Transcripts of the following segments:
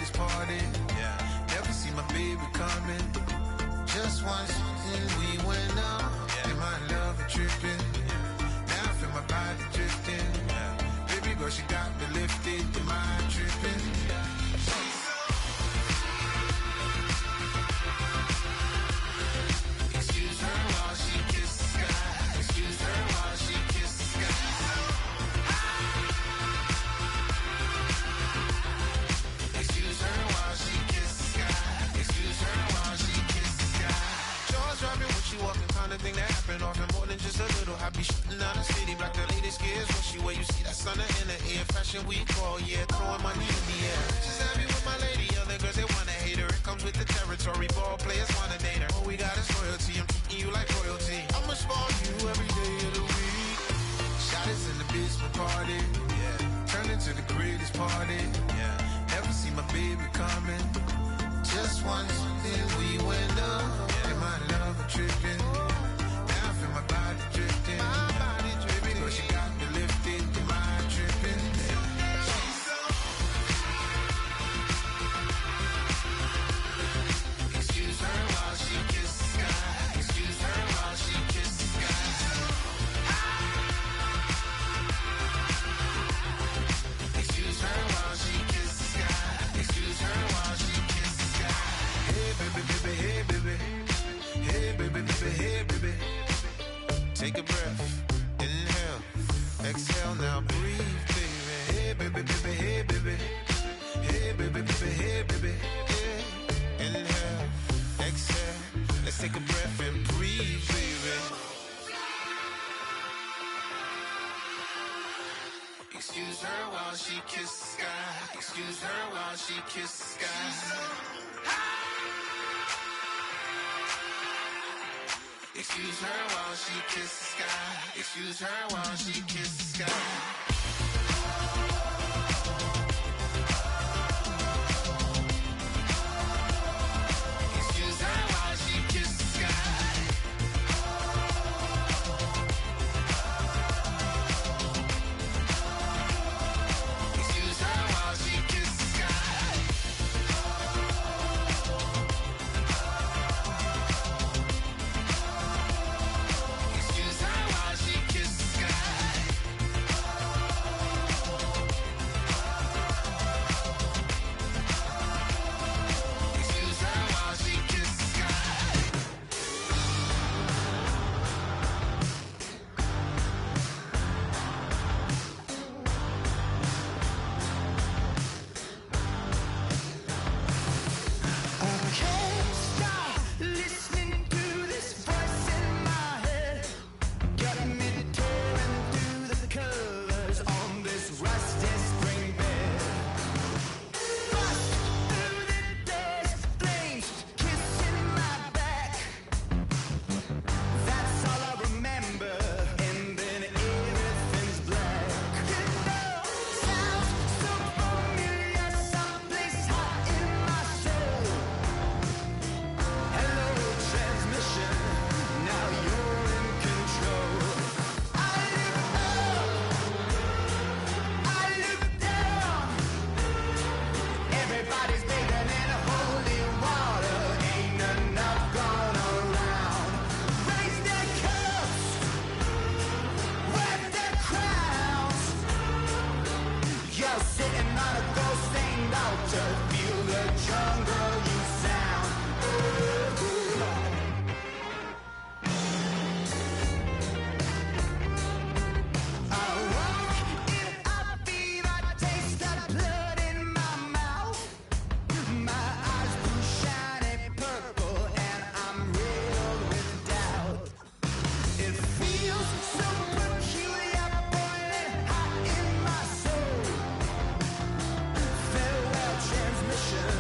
greatest party. Yeah, never see my baby coming. Just once and we went up, and my love a tripping. Now I feel my body drifting. Baby girl, she got me lifted. The mind tripping. Excuse her while she kisses the sky. Excuse her while she kisses the sky. Excuse her while she kisses the sky. Excuse her while she kisses the sky. Jaws dropping when she walking, kind of thing that happen often. More than just a little happy shooting down the city. Black the latest gears when she wear. You see that sun in the air. Fashion week all year, throwing money in the air. She's happy with my lady. Other girls they wanna hate her. It comes with the territory. Ball players wanna date her. All we got is loyalty. I'm treating you like royalty. I'ma spoil you every day of the week. Shot is in the basement party. Yeah, turn into the greatest party. Yeah, never see my baby coming. Just once, then we went up. Yeah, and my love a tripping. Now I feel my body drifting. My body dripping. Girl, she got me lifted. The mind tripping. Excuse her while she kisses the sky. Excuse her while she kisses the sky. Excuse her while she kisses the sky. Excuse her while she kisses the sky. Hey baby, baby, hey baby. Hey baby, baby, hey baby. Take a breath, inhale, exhale, now breathe, baby. Hey baby, baby, hey baby. Hey baby, baby, hey baby. Yeah. Inhale, exhale, let's take a breath and breathe, baby. Excuse her while she kisses the sky. Excuse her while she kisses the sky. Excuse her while she kisses the sky. Excuse her while she kisses the sky. Excuse her while she kisses the sky. Excuse her while she kisses the sky. Excuse her while she kisses the sky. Excuse her while she kisses the sky. I can't stop listening to this voice in my head. Got me tearing through the covers on this rusty spring bed. Bust through the days, flames kissing my back. That's all I remember, and then everything's black. You know, sounds so familiar, someplace hot in my soul. Hello, transmission, now you're in control. I look up, I look down. Everybody's bathing in holy water, ain't enough gone around. Raise their cups, wear their crowns. You're sitting on a ghost-stained altar, feel the jungle you sound. I walk in a fever, taste the blood in my mouth. My eyes blue shiny purple, and I'm riddled with doubt. It feels so peculiar, boiling hot in my soul. Farewell transmission,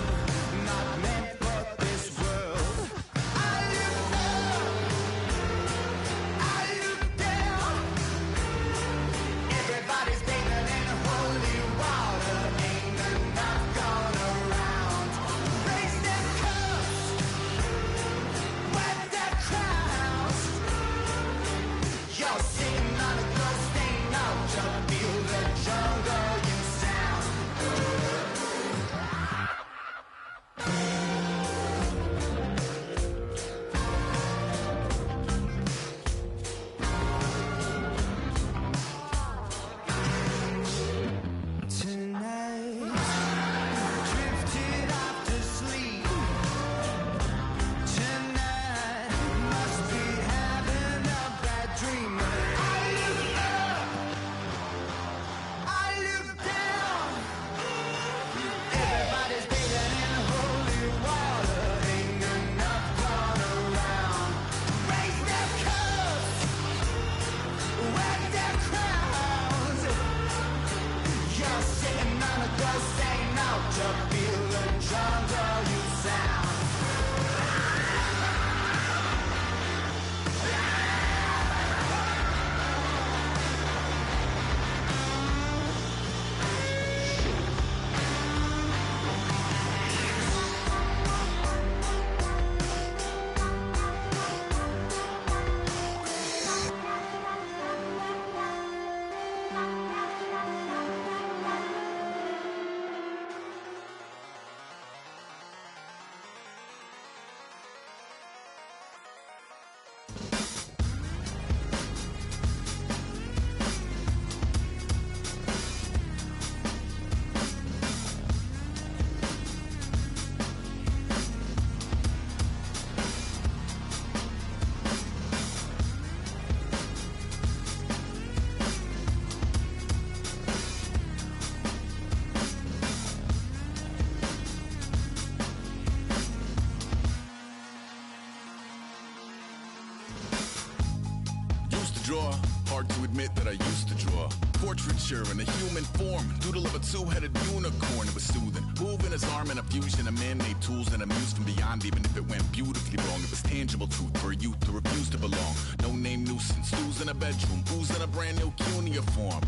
Hard to admit that I used to draw portraiture in a human form, doodle of a two-headed unicorn. It was soothing, moving his arm in a fusion of man-made tools and amused from beyond. Even if it went beautifully wrong, it was tangible truth for a youth who refused to belong. No name nuisance, who's in a bedroom, who's in a brand new cuneiform.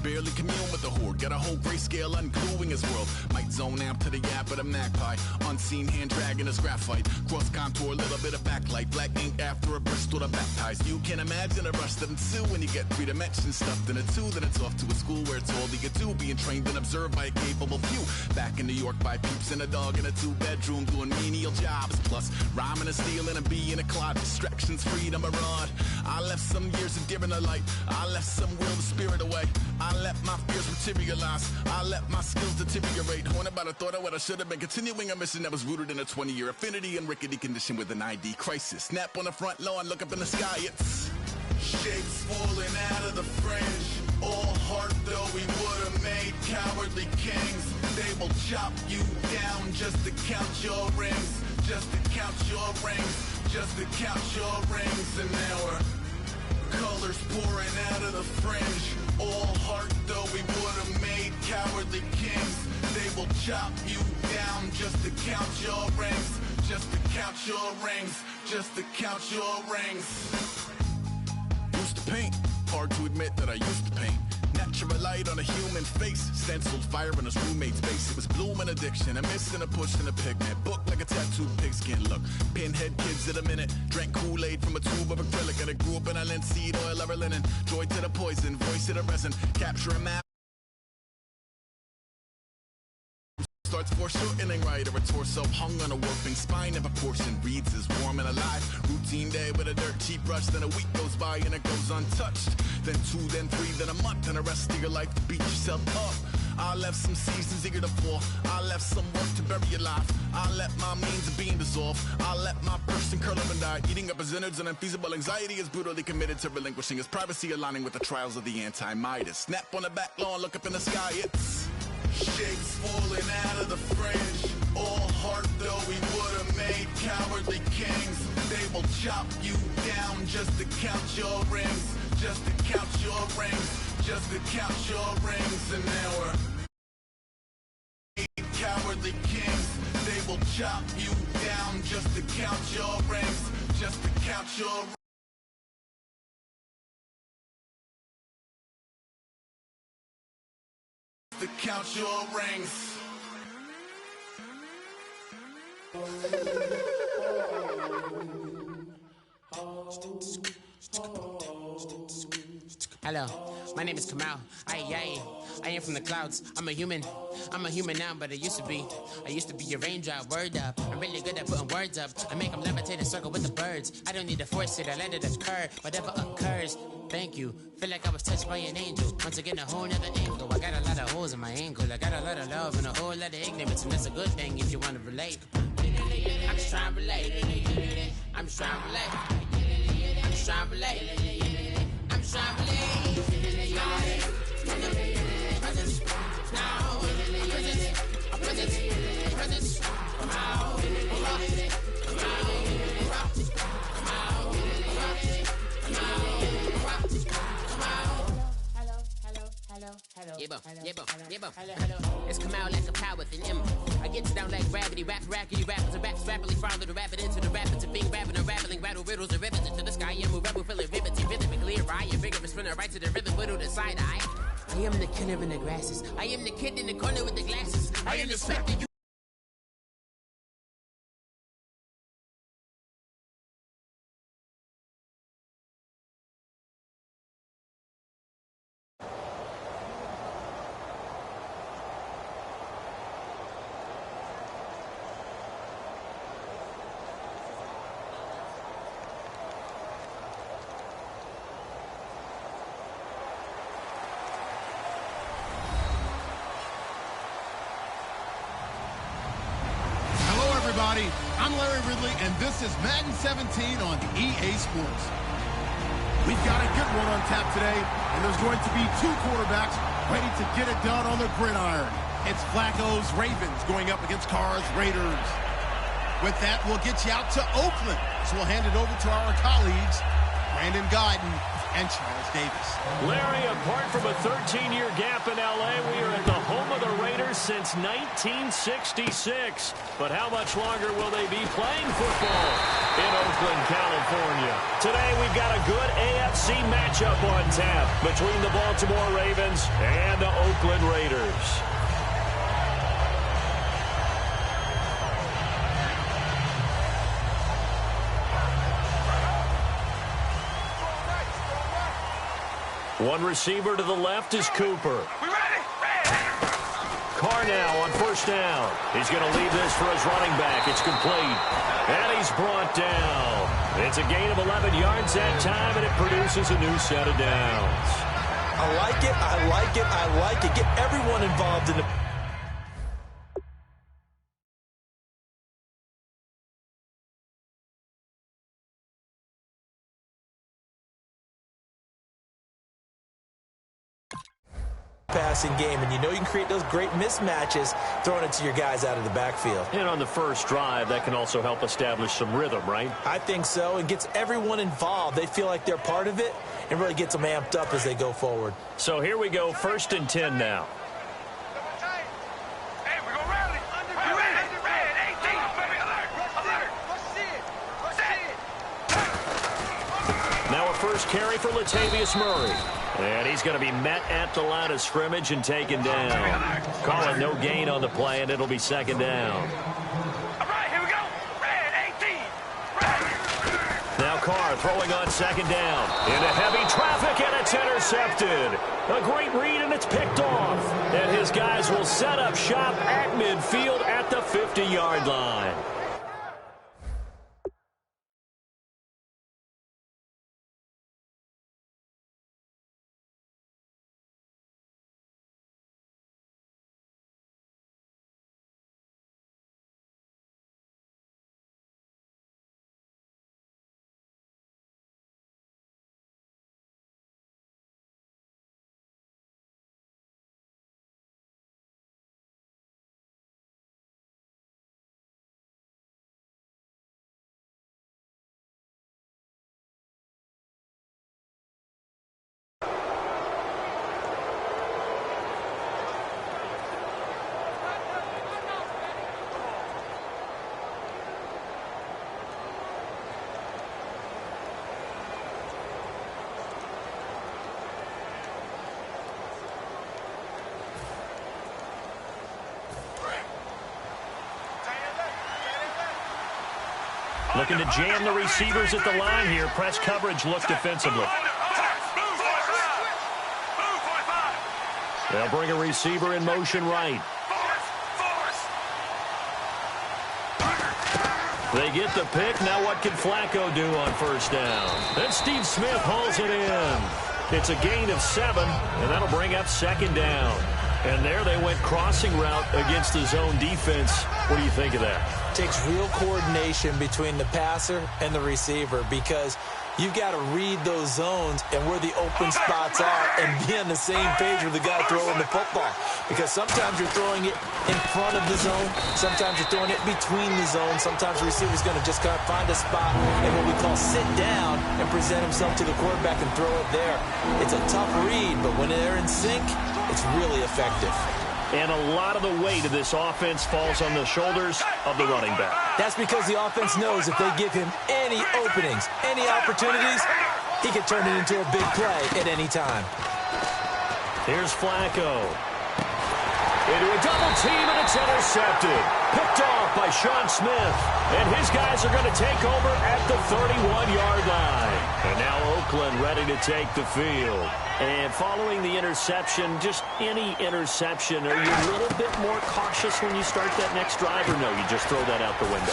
Barely commune with the horde, got a whole grayscale ungluing his world. Might zone amp to the yap of the magpie, unseen hand dragging his graphite. Cross contour, little bit of backlight, black ink after a Bristol to baptize. You can imagine a rush that ensue when you get 3 dimensions stuffed in a 2. Then it's off to a school where it's all you get to, being trained and observed by a capable few. Back in New York by peeps and a dog in a 2-bedroom doing menial jobs. Plus rhyming and stealing and being a clod, distractions, freedom, a rod. I left some years of deer in the light, I left some will the spirit away. I let my fears materialize, I let my skills deteriorate. Haunted by the thought of what I should have been, continuing a mission that was rooted in a 20-year affinity and rickety condition with an ID crisis. Snap on the front lawn, look up in the sky, it's shapes falling out of the fringe. All heart though we would have made cowardly kings. They will chop you down just to count your rings, just to count your rings, just to count your rings. And now we're colors pouring out of the fringe. All heart though we would have made cowardly kings. They will chop you down just to count your rings, just to count your rings, just to count your rings. Used to paint, hard to admit that I used to paint. Natural light on a human face, stenciled fire in his roommate's face. It was bloom and addiction, a miss and a push and a pigment. Book like a tattooed pigskin look. Pinhead kids at a minute, drank Kool-Aid from a tube of acrylic, and I grew up in a linseed oil of linen. Joy to the poison, voice to the resin, capture a map. Starts foreshortening right of a torso hung on a warping spine of a portion. Reads as warm and alive. Routine day with a dirt cheap brush. Then a week goes by and it goes untouched. Then 2, then 3, then a month, and the rest of your life to beat yourself up. I left some seasons eager to fall. I left some work to bury your life. I let my means of being dissolved. I let my person curl up and die. Eating up his innards and unfeasible anxiety is brutally committed to relinquishing his privacy, aligning with the trials of the anti-Midas. Snap on the back lawn, look up in the sky, it's shapes falling out of the fringe. All heart though we would have made cowardly kings. They will chop you down just to count your rings, just to count your rings, just to count your rings. And now we're cowardly kings. They will chop you down just to count your rings, just to count your rings. To count your rings. Hello, my name is Kamal. I am from the clouds. I'm a human now, but I used to be a raindrop. Word up, I'm really good at putting words up. I make them levitate and circle with the birds. I don't need to force it, I let it occur. Whatever occurs, thank you. Feel like I was touched by an angel. Once again, a whole nother angle. I got a lot of holes in my ankle. I got a lot of love and a whole lot of ignorance, and that's a good thing if you want to relate. I'm just trying to relate. I'm just trying to relate. I'm just trying to relate. I'm just trying to relate. Presence, now, presence, come out, It's come out like a power with an M. I get down like gravity, rackety rappers and raps rapidly follow the rapid into the rapids of being rapping and rattling, rattle riddles and rivets into the sky. I'm a rebel, feeling riveting, rhythmically clear. I am vigorous, spinner right to the rhythm, widow to side eye. I am the killer in the grasses. I am the kid in the corner with the glasses. I am the spectre. I'm Larry Ridley, and this is Madden 17 on EA Sports. We've got a good one on tap today, and there's going to be 2 quarterbacks ready to get it done on the gridiron. It's Flacco's Ravens going up against Carr's Raiders. With that, we'll get you out to Oakland, so we'll hand it over to our colleagues Brandon Guyton and Charles Davis. Larry, apart from a 13-year gap in L.A., we are at the home of the Raiders since 1966. But how much longer will they be playing football in Oakland, California? Today, we've got a good AFC matchup on tap between the Baltimore Ravens and the Oakland Raiders. One receiver to the left is Cooper. Carr now on first down. He's going to leave this for his running back. It's complete. And he's brought down. It's a gain of 11 yards that time, and it produces a new set of downs. I like it, I like it, I like it. Get everyone involved in the... passing game, and you know you can create those great mismatches throwing it to your guys out of the backfield. And on the first drive, that can also help establish some rhythm, right? I think so, and gets everyone involved. They feel like they're part of it and really gets them amped up as they go forward. So here we go, 1st and 10 now. Now a first carry for Latavius Murray. And he's going to be met at the line of scrimmage and taken down. Call it no gain on the play, and it'll be 2nd down. All right, here we go. Red 18. Red. Now Carr throwing on 2nd down. Into heavy traffic, and it's intercepted. A great read, and it's picked off. And his guys will set up shop at midfield at the 50-yard line. Looking to jam the receivers at the line here. Press coverage look defensively. They'll bring a receiver in motion right. They get the pick. Now what can Flacco do on first down? Then Steve Smith hauls it in. It's a gain of 7, and that'll bring up 2nd down. And there they went crossing route against the zone defense. What do you think of that? Takes real coordination between the passer and the receiver, because you've got to read those zones and where the open spots are and be on the same page with the guy throwing the football. Because sometimes you're throwing it in front of the zone. Sometimes you're throwing it between the zones. Sometimes the receiver's going to just kind of find a spot and what we call sit down and present himself to the quarterback and throw it there. It's a tough read, but when they're in sync, it's really effective. And a lot of the weight of this offense falls on the shoulders of the running back. That's because the offense knows if they give him any openings, any opportunities, he can turn it into a big play at any time. Here's Flacco. Into a double team, and it's intercepted. Picked off by Sean Smith. And his guys are going to take over at the 31-yard line. And now Oakland ready to take the field. And following the interception, just any interception, are you a little bit more cautious when you start that next drive, or no, you just throw that out the window?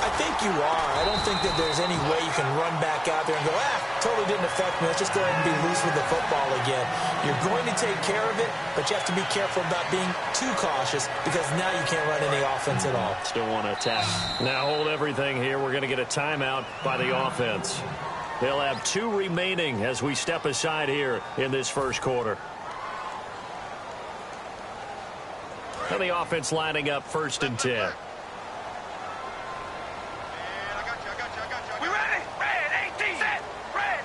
I think you are. I don't think that there's any way you can run back out there and go, totally didn't affect me. Let's just go ahead and be loose with the football again. You're going to take care of it, but you have to be careful about being too cautious, because now you can't run any offense at all. Still want to attack. Now hold everything here. We're going to get a timeout by the offense. They'll have 2 remaining as we step aside here in this first quarter. Now the offense lining up 1st and 10. We ready? Red 18. Set. Red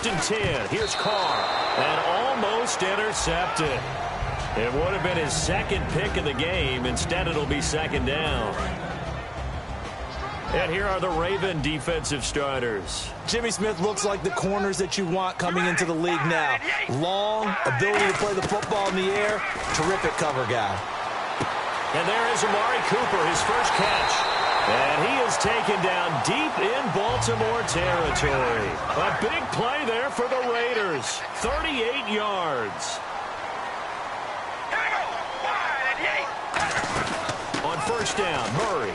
1st and 10. Here's Carr. And almost intercepted. It would have been his second pick of the game. Instead, it'll be 2nd down. And here are the Raven defensive starters. Jimmy Smith looks like the corners that you want coming into the league now. Long, ability to play the football in the air, terrific cover guy. And there is Amari Cooper, his first catch. And he is taken down deep in Baltimore territory. A big play there for the Raiders. 38 yards. On 1st down, Murray.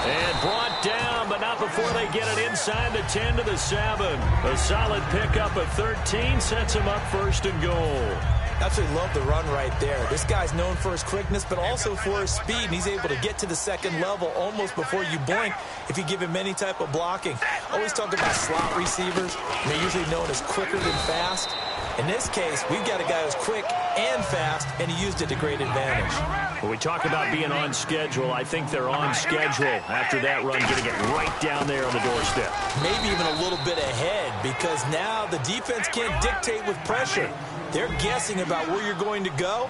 And brought down, but not before they get it inside the 10 to the 7. A solid pickup at 13 sets him up 1st and goal. Absolutely love the run right there. This guy's known for his quickness, but also for his speed, and he's able to get to the 2nd level almost before you blink if you give him any type of blocking. Always talk about slot receivers, and they're usually known as quicker than fast. In this case, we've got a guy who's quick and fast, and he used it to great advantage. When we talk about being on schedule, I think they're on schedule after that run, getting it right down there on the doorstep. Maybe even a little bit ahead, because now the defense can't dictate with pressure. They're guessing about where you're going to go.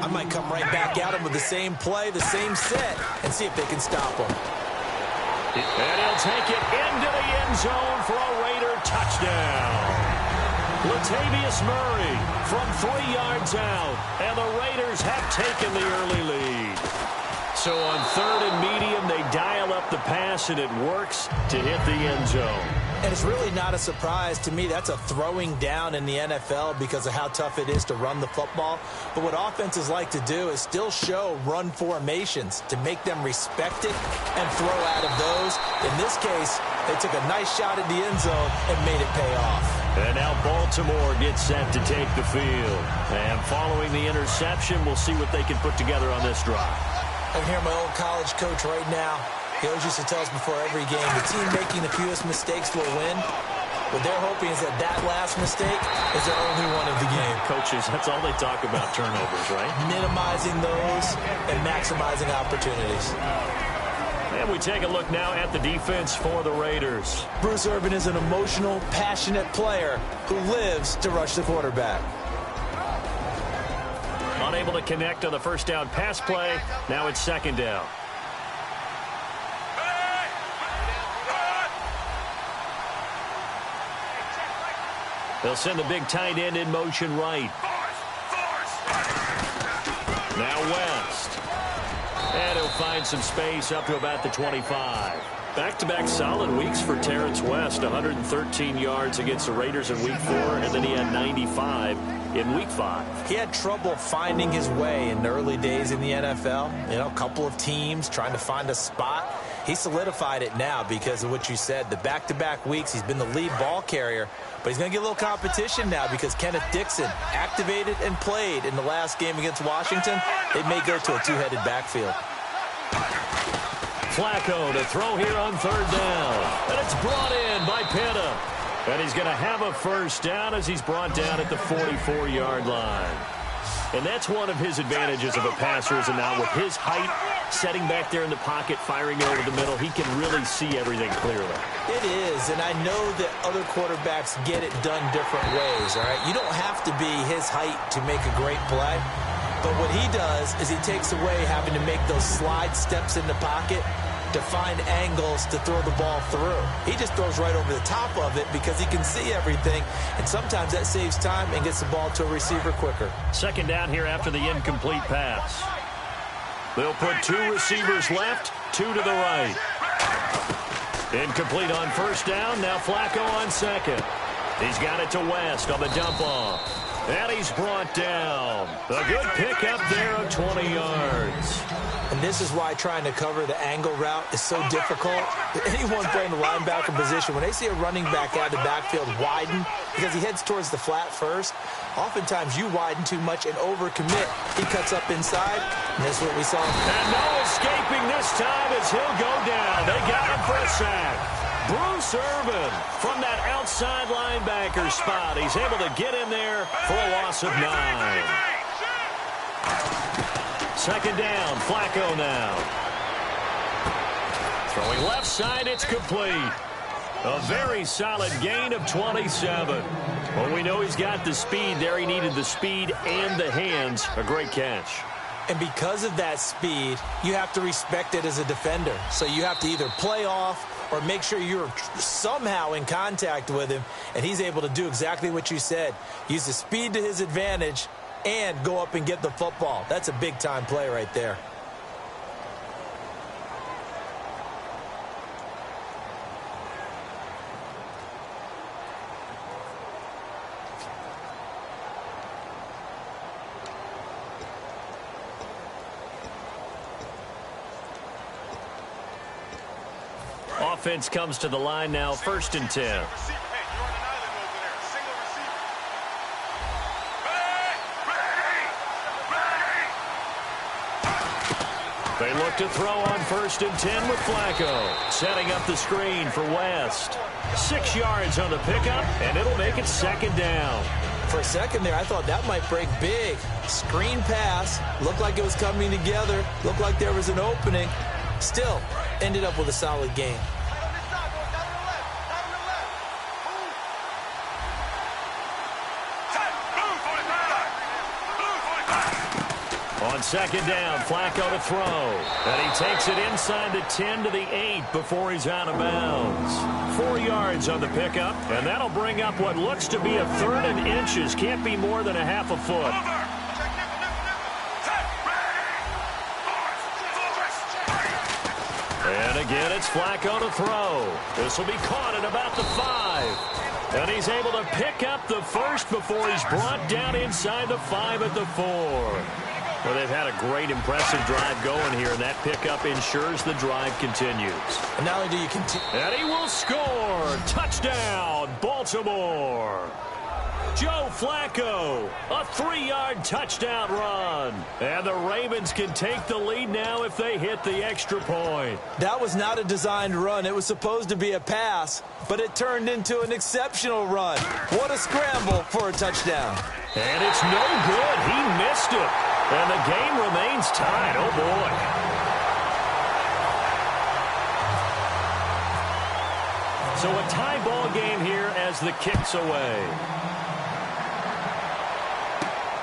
I might come right back at them with the same play, the same set, and see if they can stop them. And he'll take it into the end zone for a Raider touchdown. Latavius Murray from 3 yards out, and the Raiders have taken the early lead. So on 3rd and medium, they dial up the pass, and it works to hit the end zone. And it's really not a surprise to me. That's a throwing down in the NFL because of how tough it is to run the football. But what offenses like to do is still show run formations to make them respect it and throw out of those. In this case, they took a nice shot at the end zone and made it pay off. And now Baltimore gets set to take the field. And following the interception, we'll see what they can put together on this drive. I can hear my old college coach right now. He always used to tell us before every game, the team making the fewest mistakes will win. What they're hoping is that that last mistake is their only one of the game. Coaches, that's all they talk about, turnovers, right? Minimizing those and maximizing opportunities. And we take a look now at the defense for the Raiders. Bruce Irvin is an emotional, passionate player who lives to rush the quarterback. Unable to connect on the 1st down pass play. Now it's 2nd down. They'll send the big tight end in motion right. Now West. And he'll find some space up to about the 25. Back-to-back solid weeks for Terrence West. 113 yards against the Raiders in Week 4, and then he had 95 in Week 5. He had trouble finding his way in the early days in the NFL. You know, a couple of teams trying to find a spot. He solidified it now because of what you said. The back-to-back weeks, he's been the lead ball carrier. But he's going to get a little competition now because Kenneth Dixon activated and played in the last game against Washington. They may go to a two-headed backfield. Flacco to throw here on 3rd down. And it's brought in by Pitta. And he's going to have a 1st down as he's brought down at the 44-yard line. And that's one of his advantages of a passer, is now with his height, setting back there in the pocket, firing it over the middle, he can really see everything clearly. It is, and I know that other quarterbacks get it done different ways, all right? You don't have to be his height to make a great play, but what he does is he takes away having to make those slide steps in the pocket to find angles to throw the ball through. He just throws right over the top of it because he can see everything, and sometimes that saves time and gets the ball to a receiver quicker. 2nd down here after the incomplete pass. They'll put 2 receivers left, 2 to the right. Incomplete on 1st down. Now Flacco on 2nd. He's got it to West on the dump off. And he's brought down. A good pickup there of 20 yards. And this is why trying to cover the angle route is so difficult. Anyone playing the linebacker position, when they see a running back out of the backfield widen because he heads towards the flat first, oftentimes you widen too much and overcommit. He cuts up inside, and that's what we saw. And no escaping this time as he'll go down. They got him for a sack. Bruce Irvin from that outside linebacker spot. He's able to get in there for a loss of 9. 2nd down, Flacco now. Throwing left side, it's complete. A very solid gain of 27. Well, we know he's got the speed there. He needed the speed and the hands. A great catch. And because of that speed, you have to respect it as a defender. So you have to either play off or make sure you're somehow in contact with him, and he's able to do exactly what you said. Use the speed to his advantage and go up and get the football. That's a big-time play right there. Offense comes to the line now, 1st and 10. They look to throw on 1st and 10 with Flacco. Setting up the screen for West. 6 yards on the pickup, and it'll make it 2nd down. For a second there, I thought that might break big. Screen pass. Looked like it was coming together. Looked like there was an opening. Still, ended up with a solid game. On 2nd down, Flacco to throw. And he takes it inside the 10 to the 8 before he's out of bounds. 4 yards on the pickup, and that'll bring up what looks to be a 3rd and inches. Can't be more than a half a foot. And again, it's Flacco to throw. This will be caught at about the 5. And he's able to pick up the first before he's brought down inside the 5 at the 4. Well, they've had a great, impressive drive going here, and that pickup ensures the drive continues. And not only do you continue... And he will score! Touchdown, Baltimore! Joe Flacco, a 3-yard touchdown run. And the Ravens can take the lead now if they hit the extra point. That was not a designed run. It was supposed to be a pass, but it turned into an exceptional run. What a scramble for a touchdown. And it's no good. He missed it. And the game remains tied. Oh, boy. So a tie ball game here as the kick's away.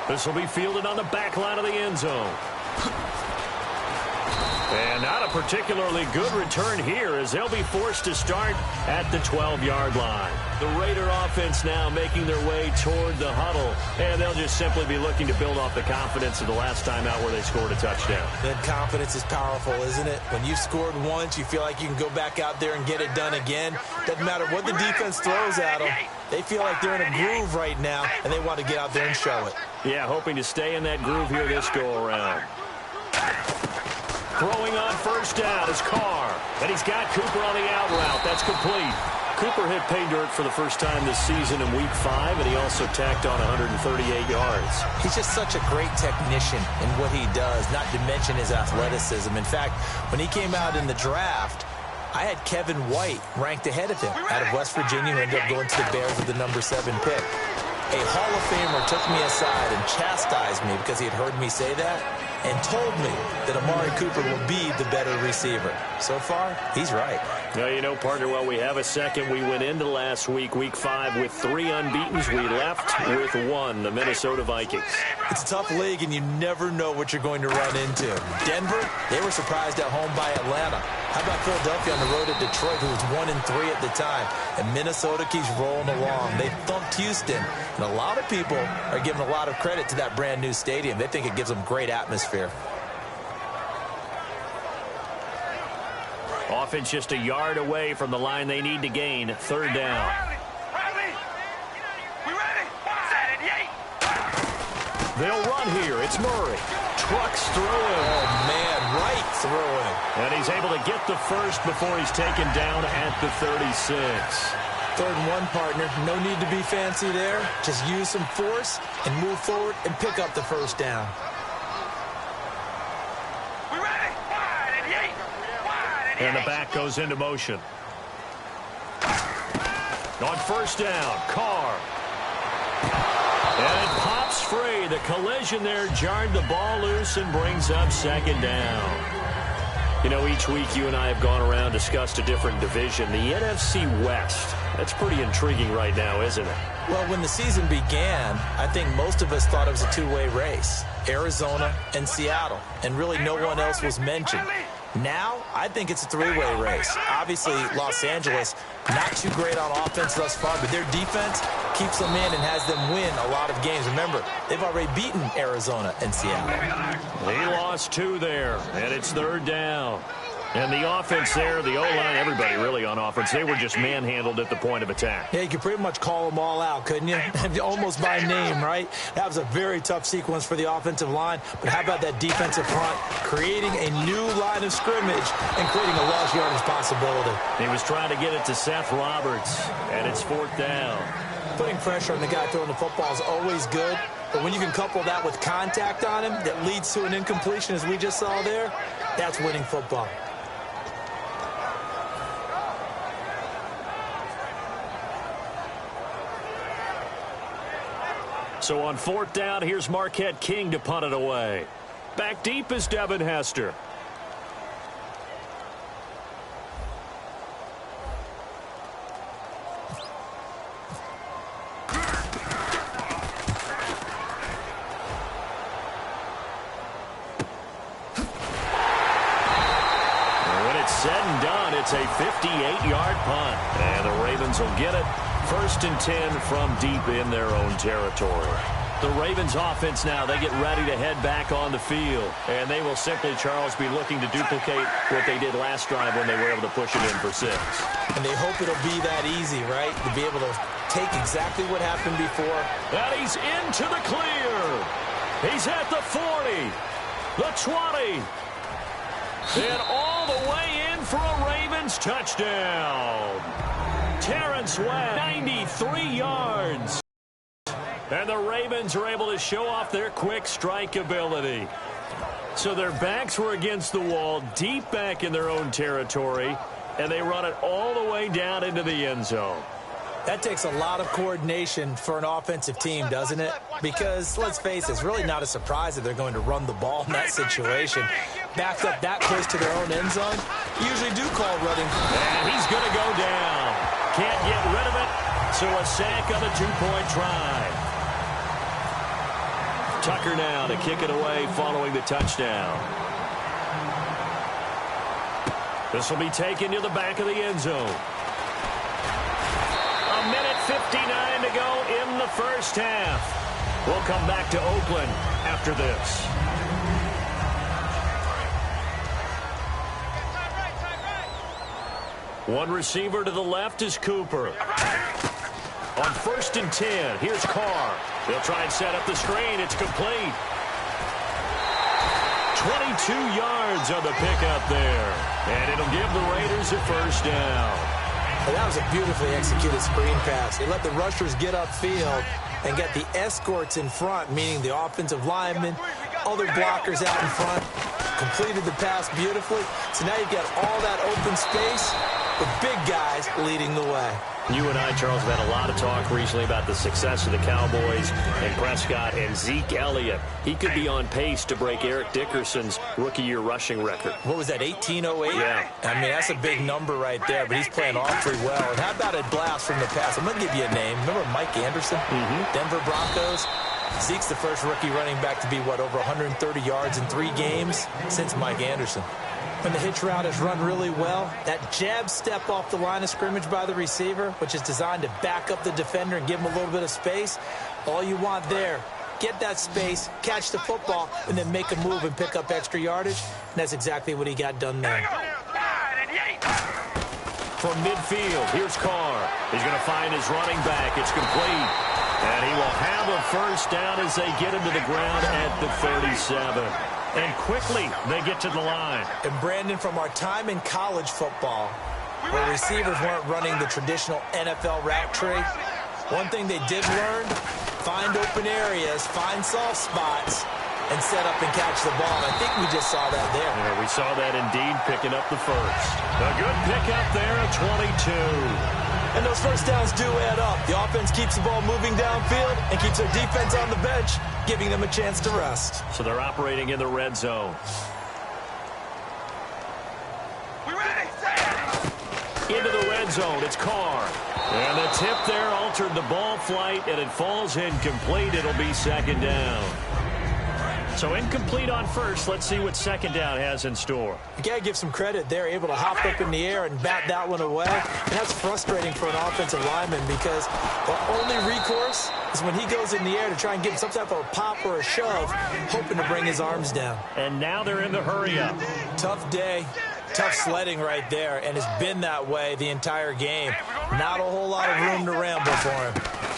This will be fielded on the back line of the end zone. And not a particularly good return here as they'll be forced to start at the 12-yard line. The Raider offense now making their way toward the huddle, and they'll just simply be looking to build off the confidence of the last time out where they scored a touchdown. Then confidence is powerful, isn't it? When you've scored once, you feel like you can go back out there and get it done again. Doesn't matter what the defense throws at them. They feel like they're in a groove right now, and they want to get out there and show it. Yeah, hoping to stay in that groove here this go-around. Throwing on 1st down is Carr. And he's got Cooper on the out route. That's complete. Cooper hit pay dirt for the first time this season in Week 5, and he also tacked on 138 yards. He's just such a great technician in what he does, not to mention his athleticism. In fact, when he came out in the draft, I had Kevin White ranked ahead of him out of West Virginia, who ended up going to the Bears with the number 7 pick. A Hall of Famer took me aside and chastised me because he had heard me say that and told me that Amari Cooper will be the better receiver. So far, he's right. Now, you know, partner, well, we have a second. We went into last week, Week 5, with 3 unbeatens. We left with 1, the Minnesota Vikings. It's a tough league, and you never know what you're going to run into. Denver, they were surprised at home by Atlanta. How about Philadelphia on the road at Detroit, who was 1-3 at the time? And Minnesota keeps rolling along. They thumped Houston, and a lot of people are giving a lot of credit to that brand-new stadium. They think it gives them great atmosphere. Offense just a yard away from the line they need to gain. 3rd down. They'll run here. It's Murray. Trucks through him. Oh, man, right through him. And he's able to get the first before he's taken down at the 36. 3rd and 1, partner. No need to be fancy there. Just use some force and move forward and pick up the 1st down. And the back goes into motion. On 1st down, Carr. And it pops free. The collision there jarred the ball loose and brings up 2nd down. You know, each week you and I have gone around, discussed a different division. The NFC West, that's pretty intriguing right now, isn't it? Well, when the season began, I think most of us thought it was a two-way race. Arizona and Seattle, and really no one else was mentioned. Now, I think it's a three-way race. Obviously, Los Angeles, not too great on offense thus far, but their defense keeps them in and has them win a lot of games. Remember, they've already beaten Arizona and Seattle. He lost 2 there, and it's 3rd down. And the offense there, the O-line, everybody really on offense, they were just manhandled at the point of attack. Yeah, you could pretty much call them all out, couldn't you? Almost by name, right? That was a very tough sequence for the offensive line. But how about that defensive front creating a new line of scrimmage and creating a large yardage possibility? He was trying to get it to Seth Roberts, and it's 4th down. Putting pressure on the guy throwing the football is always good. But when you can couple that with contact on him that leads to an incompletion, as we just saw there, that's winning football. So on 4th down, here's Marquette King to punt it away. Back deep is Devin Hester. When it's said and done, it's a 58-yard punt. And the Ravens will get it. 1st and 10 from deep in their own territory. The Ravens offense now, they get ready to head back on the field. And they will simply, Charles, be looking to duplicate what they did last drive when they were able to push it in for 6. And they hope it'll be that easy, right? To be able to take exactly what happened before. And he's into the clear. He's at the 40, the 20, and all the way in for a Ravens touchdown. Terrence Webb, 93 yards. And the Ravens are able to show off their quick strike ability. So their backs were against the wall, deep back in their own territory, and they run it all the way down into the end zone. That takes a lot of coordination for an offensive team, doesn't it? Because, let's face it, it's really not a surprise that they're going to run the ball in that situation. Backed up that close to their own end zone, usually do call running. And he's going to go down. Can't get rid of it, so a sack on a 2-point try. Tucker now to kick it away following the touchdown. This will be taken to the back of the end zone. 1:59 to go in the first half. We'll come back to Oakland after this. One receiver to the left is Cooper. On 1st and 10, here's Carr. They'll try and set up the screen. It's complete. 22 yards on the pickup there. And it'll give the Raiders a 1st down. Well, that was a beautifully executed screen pass. They let the rushers get upfield and get the escorts in front, meaning the offensive linemen, other blockers out in front, completed the pass beautifully. So now you've got all that open space with big guys leading the way. You and I, Charles, have had a lot of talk recently about the success of the Cowboys and Prescott and Zeke Elliott. He could be on pace to break Eric Dickerson's rookie-year rushing record. What was that, 1808? Yeah. I mean, that's a big number right there, but he's playing awfully well. And how about a blast from the pass? I'm going to give you a name. Remember Mike Anderson? Denver Broncos? Zeke's the first rookie running back to be, what, over 130 yards in 3 games since Mike Anderson. When the hitch route is run really well, that jab step off the line of scrimmage by the receiver, which is designed to back up the defender and give him a little bit of space, all you want there, get that space, catch the football, and then make a move and pick up extra yardage. And that's exactly what he got done there. From midfield, here's Carr. He's going to find his running back. It's complete. And he will have a 1st down as they get him to the ground at the 37. And quickly, they get to the line. And Brandon, from our time in college football, where receivers weren't running the traditional NFL route tree, one thing they did learn, find open areas, find soft spots, and set up and catch the ball. And I think we just saw that there. Yeah, we saw that indeed, picking up the 1st. A good pickup there at 22. And those 1st downs do add up. The offense keeps the ball moving downfield and keeps their defense on the bench, giving them a chance to rest. So they're operating in the red zone. into the red zone. It's Carr. And the tip there altered the ball flight, and it falls incomplete. It'll be second down. So incomplete on first. Let's see what second down has in store. You got to give some credit. They're able to hop up in the air and bat that one away. And that's frustrating for an offensive lineman because the only recourse is when he goes in the air to try and get some type of a pop or a shove, hoping to bring his arms down. And now they're in the hurry-up. Tough day. Tough sledding right there, and it's been that way the entire game. Not a whole lot of room to ramble for him.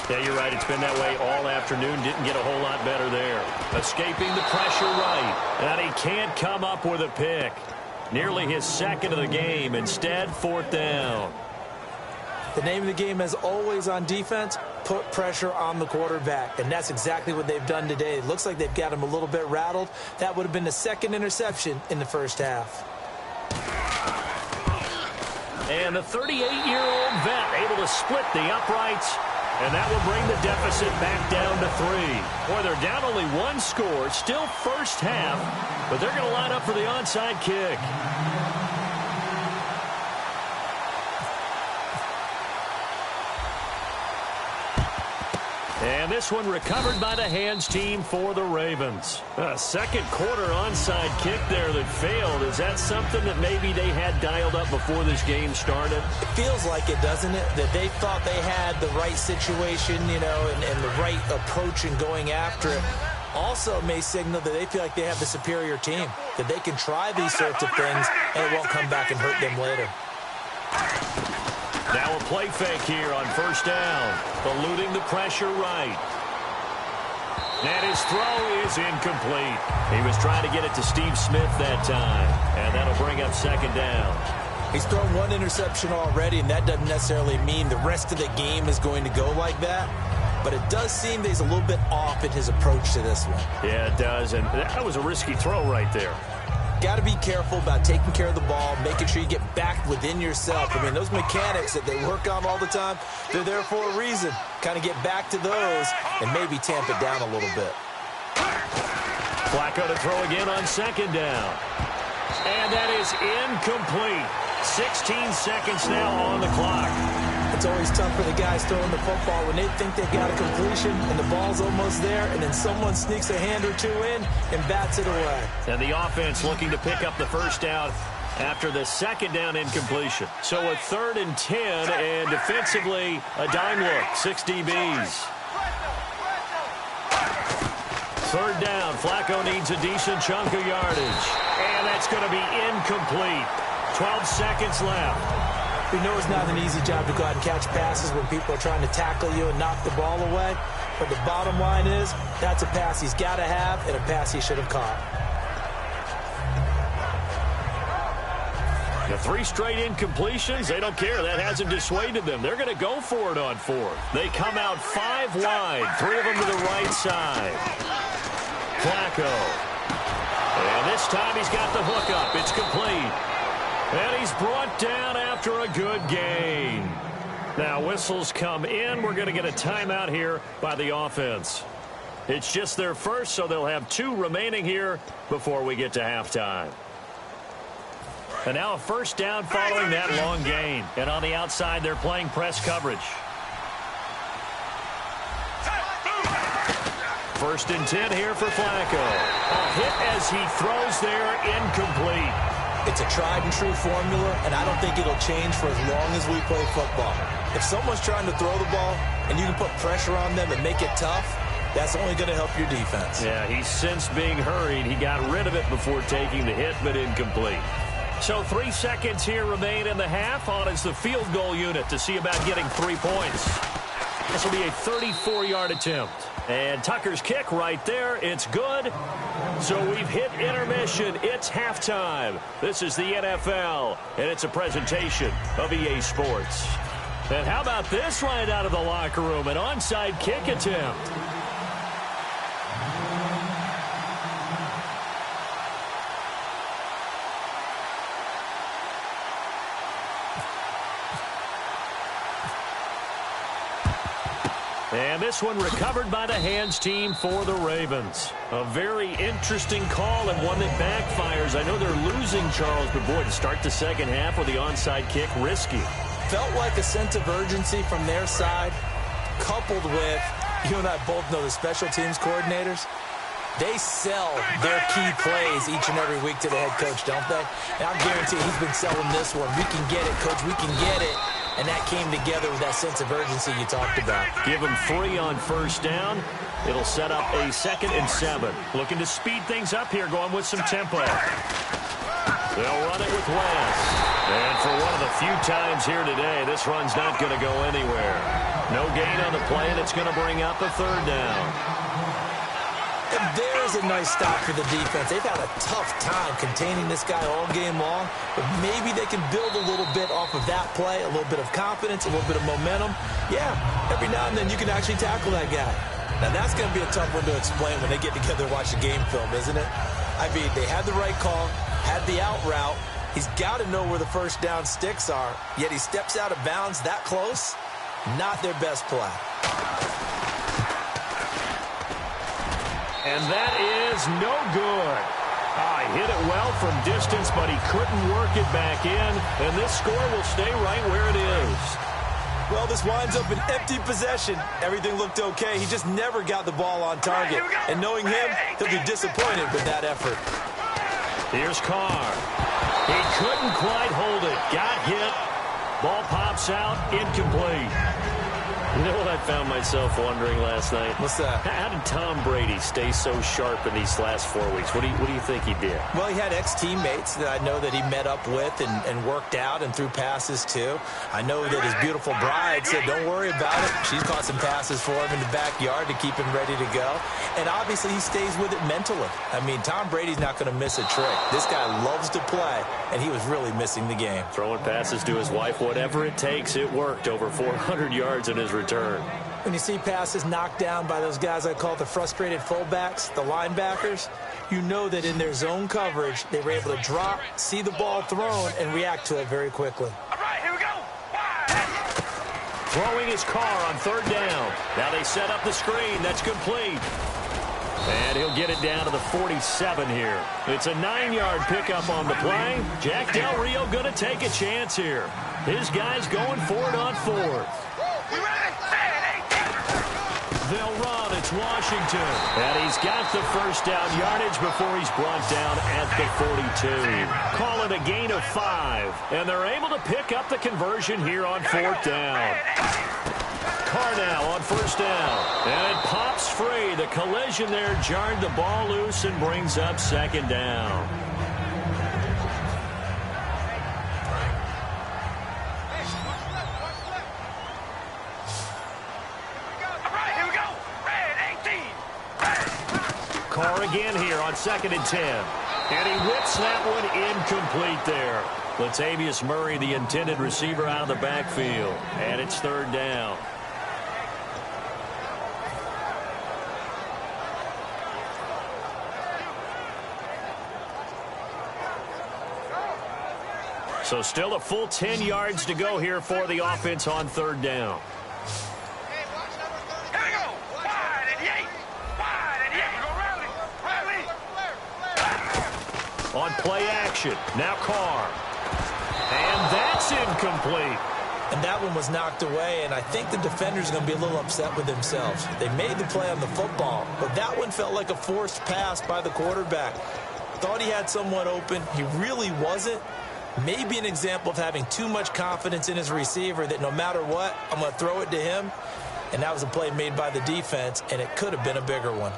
Yeah, you're right. It's been that way all afternoon. Didn't get a whole lot better there. Escaping the pressure right, and he can't come up with a pick. Nearly his second of the game. Instead, fourth down. The name of the game, as always on defense, put pressure on the quarterback, and that's exactly what they've done today. It looks like they've got him a little bit rattled. That would have been the second interception in the first half. And the 38-year-old vet able to split the uprights, and that will bring the deficit back down to 3. Boy, they're down only one score, still first half, but they're going to line up for the onside kick. And this one recovered by the hands team for the Ravens. A second quarter onside kick there that failed. Is that something that maybe they had dialed up before this game started? It feels like it, doesn't it? That they thought they had the right situation, you know, and the right approach in going after it. Also may signal that they feel like they have the superior team, that they can try these sorts of things and it won't come back and hurt them later. Now a play fake here on first down. Eluding the pressure right. And his throw is incomplete. He was trying to get it to Steve Smith that time. And that'll bring up second down. He's thrown one interception already, and that doesn't necessarily mean the rest of the game is going to go like that. But it does seem that he's a little bit off in his approach to this one. Yeah, it does. And that was a risky throw right there. Got to be careful about taking care of the ball, making sure you get back within yourself. I mean, those mechanics that they work on all the time, they're there for a reason. Kind of get back to those and maybe tamp it down a little bit. Flacco to throw again on second down. And that is incomplete. 16 seconds now on the clock. It's always tough for the guys throwing the football when they think they've got a completion and the ball's almost there, and then someone sneaks a hand or two in and bats it away. And the offense looking to pick up the first down after the second down incompletion. So a 3rd and 10, and defensively a dime look, 6 DBs. 3rd down, Flacco needs a decent chunk of yardage. And that's going to be incomplete. 12 seconds left. We know it's not an easy job to go out and catch passes when people are trying to tackle you and knock the ball away. But the bottom line is, that's a pass he's got to have and a pass he should have caught. The 3 straight incompletions, they don't care. That hasn't dissuaded them. They're going to go for it on 4th. They come out 5 wide, 3 of them to the right side. Flacco. And this time he's got the hook up. It's complete. And he's brought down after a good gain. Now whistles come in. We're going to get a timeout here by the offense. It's just their first, so they'll have 2 remaining here before we get to halftime. And now a first down following that long gain. And on the outside, they're playing press coverage. 1st and 10 here for Flacco. A hit as he throws there, incomplete. It's a tried-and-true formula, and I don't think it'll change for as long as we play football. If someone's trying to throw the ball and you can put pressure on them and make it tough, that's only going to help your defense. Yeah, he's since being hurried. He got rid of it before taking the hit, but incomplete. So 3 seconds here remain in the half. On is the field goal unit to see about getting 3 points. This will be a 34-yard attempt. And Tucker's kick right there. It's good. So we've hit intermission. It's halftime. This is the NFL, and it's a presentation of EA Sports. And how about this right out of the locker room? An onside kick attempt. And this one recovered by the hands team for the Ravens. A very interesting call and one that backfires. I know they're losing Charles, but boy, to start the second half with the onside kick, risky. Felt like a sense of urgency from their side, coupled with, you and I both know the special teams coordinators, they sell their key plays each and every week to the head coach, don't they? And I guarantee he's been selling this one. We can get it, coach, we can get it. And that came together with that sense of urgency you talked about. Give him 3 on first down. It'll set up a 2nd and 7. Looking to speed things up here, going with some tempo. They'll run it with West. And for one of the few times here today, this run's not going to go anywhere. No gain on the play, and it's going to bring up a 3rd down. And there's a nice stop for the defense. They've had a tough time containing this guy all game long, but maybe they can build a little bit off of that play, a little bit of confidence, a little bit of momentum. Yeah, every now and then you can actually tackle that guy. Now, that's going to be a tough one to explain when they get together and watch the game film, isn't it? I mean, they had the right call, had the out route. He's got to know where the first down sticks are, yet he steps out of bounds that close. Not their best play. And that is no good. He hit it well from distance, but he couldn't work it back in. And this score will stay right where it is. Well, this winds up an empty possession. Everything looked okay. He just never got the ball on target. And knowing him, he'll be disappointed with that effort. Here's Carr. He couldn't quite hold it. Got hit. Ball pops out. Incomplete. You know what I found myself wondering last night? What's that? How did Tom Brady stay so sharp in these last 4 weeks? What do you think he did? Well, he had ex-teammates that I know that he met up with and worked out and threw passes to. I know that his beautiful bride said, don't worry about it. She's caught some passes for him in the backyard to keep him ready to go. And obviously he stays with it mentally. I mean, Tom Brady's not going to miss a trick. This guy loves to play, and he was really missing the game. Throwing passes to his wife, whatever it takes, it worked. Over 400 yards in his return. When you see passes knocked down by those guys I call the frustrated fullbacks, the linebackers, you know that in their zone coverage, they were able to drop, see the ball thrown, and react to it very quickly. All right, here we go. Wide. Throwing his Carr on 3rd down. Now they set up the screen. That's complete. And he'll get it down to the 47 here. It's a 9-yard pickup on the play. Jack Del Rio going to take a chance here. His guy's going for it on 4th. They'll run. It's Washington. And he's got the first down yardage before he's brought down at the 42. Call it a gain of 5. And they're able to pick up the conversion here on 4th down. Carr now on 1st down. And it pops free. The collision there jarred the ball loose and brings up 2nd down. Carr again here on 2nd and 10. And he whips that one incomplete there. Latavius Murray, the intended receiver, out of the backfield. And it's 3rd down. So still a full 10 yards to go here for the offense on 3rd down. On play action, now Carr. And that's incomplete. And that one was knocked away, and I think the defenders are going to be a little upset with themselves. They made the play on the football, but that one felt like a forced pass by the quarterback. Thought he had someone open. He really wasn't. Maybe an example of having too much confidence in his receiver that no matter what, I'm going to throw it to him. And that was a play made by the defense, and it could have been a bigger one.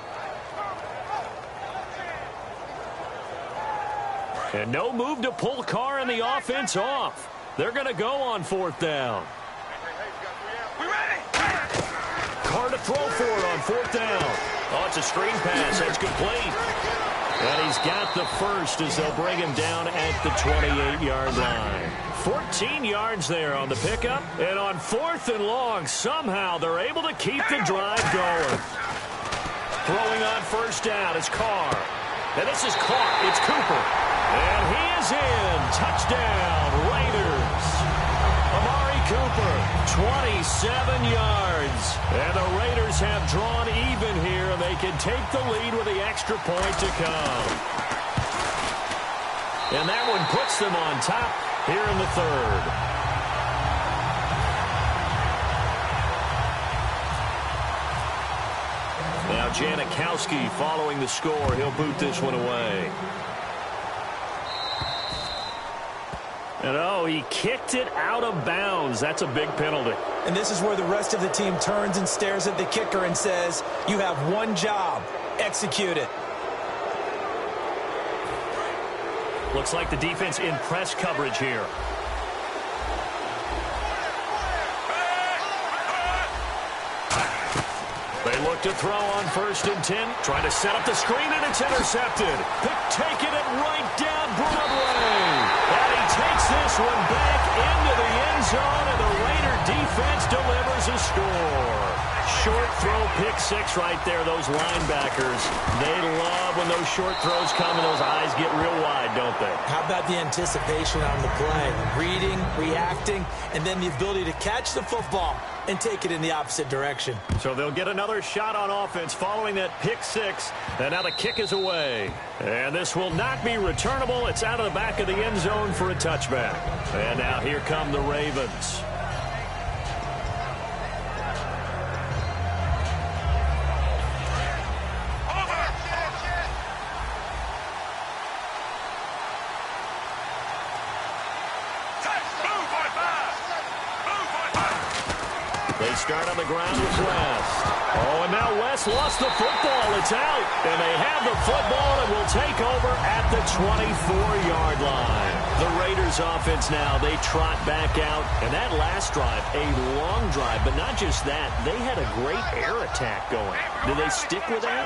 And no move to pull Carr and the offense off. They're going to go on 4th down. We ready? Carr to throw for it on 4th down. Oh, it's a screen pass. That's complete. And he's got the first as they'll bring him down at the 28-yard line. 14 yards there on the pickup. And on 4th and long, somehow they're able to keep the drive going. Throwing on 1st down is Carr. And this is caught. It's Cooper. And he is in. Touchdown, Raiders. Amari Cooper 27 yards. And the Raiders have drawn even here, and they can take the lead with the extra point to come. And that one puts them on top here in the third. Now Janikowski following the score. He'll boot this one away. And oh, he kicked it out of bounds. That's a big penalty. And this is where the rest of the team turns and stares at the kicker and says, you have one job. Execute it. Looks like the defense in press coverage here. They look to throw on 1st and 10. Trying to set up the screen, and it's intercepted. Taking it right down Broadway. And he takes this one back into the end zone, and the Raider defense delivers a score. Short throw, pick six right there. Those linebackers, they love when those short throws come and those eyes get real wide, don't they? How about the anticipation on the play? Reading, reacting, and then the ability to catch the football and take it in the opposite direction. So they'll get another shot on offense following that pick six. And now the kick is away. And this will not be returnable. It's out of the back of the end zone for a touchback. And now here come the Ravens. They start on the ground with West. Oh, and now West lost the football. It's out. And they have the football and will take over at the 24-yard line. The Raiders offense now, they trot back out. And that last drive, a long drive. But not just that, they had a great air attack going. Do they stick with that?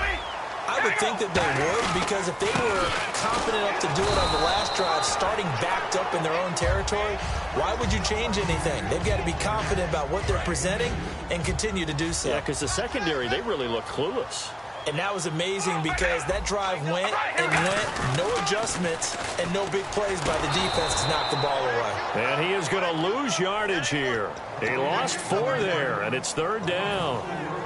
I would think that they would, because if they were confident enough to do it on the last drive, starting backed up in their own territory, why would you change anything? They've got to be confident about what they're presenting and continue to do so. Yeah, because the secondary, they really look clueless. And that was amazing because that drive went and went, no adjustments, and no big plays by the defense to knock the ball away. And he is going to lose yardage here. He lost 4 there, and it's 3rd down.